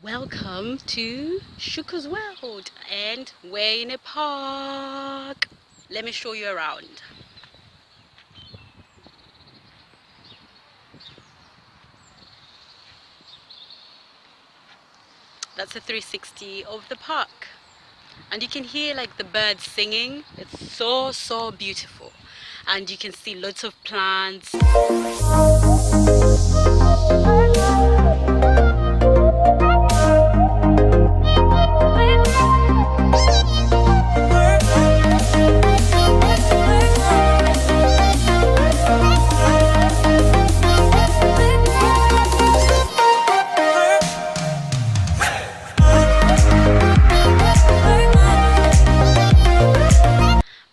Welcome to Shuko's world, and we're in a park. Let me show you around. That's a 360 of the park, and you can hear like the birds singing. It's so beautiful, and you can see lots of plants.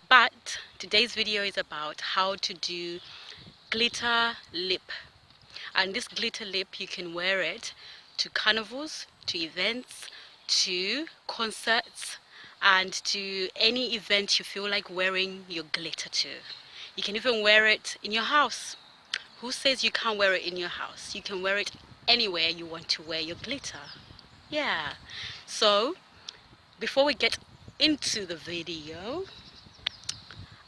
But today's video is about how to do glitter lip, and this glitter lip, you can wear it to carnivals, to events, to concerts, and to any event you feel like wearing your glitter to. You can even wear it in your house. Who says you can't wear it in your house? You can wear it anywhere you want to wear your glitter. Yeah. So before we get into the video,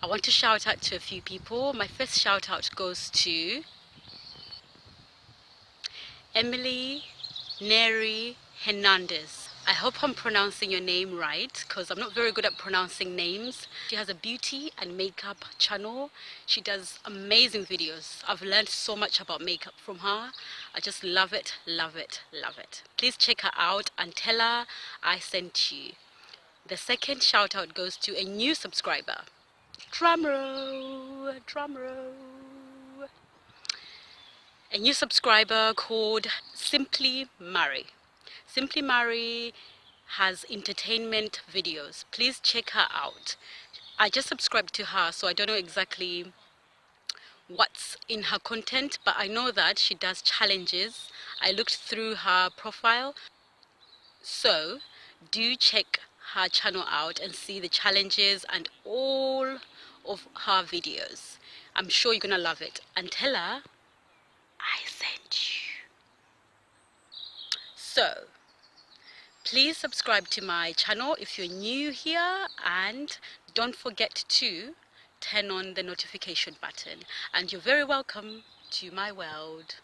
I want to shout out to a few people. My first shout out goes to Emily Neri Hernandez. I hope I'm pronouncing your name right, because I'm not very good at pronouncing names. She has a beauty and makeup channel. She does amazing videos. I've learned so much about makeup from her. I just love it. Please check her out and tell her I sent you. The second shout out goes to a new subscriber. Drum roll. A new subscriber called Simply Mary. Simply Mary has entertainment videos. Please check her out. I just subscribed to her, so I don't know exactly what's in her content, but I know that she does challenges. I looked through her profile, so do check her channel out and see the challenges and all of her videos. I'm sure you're gonna love it, and tell her I sent you. So please subscribe to my channel if you're new here, and don't forget to turn on the notification button, and you're very welcome to my world.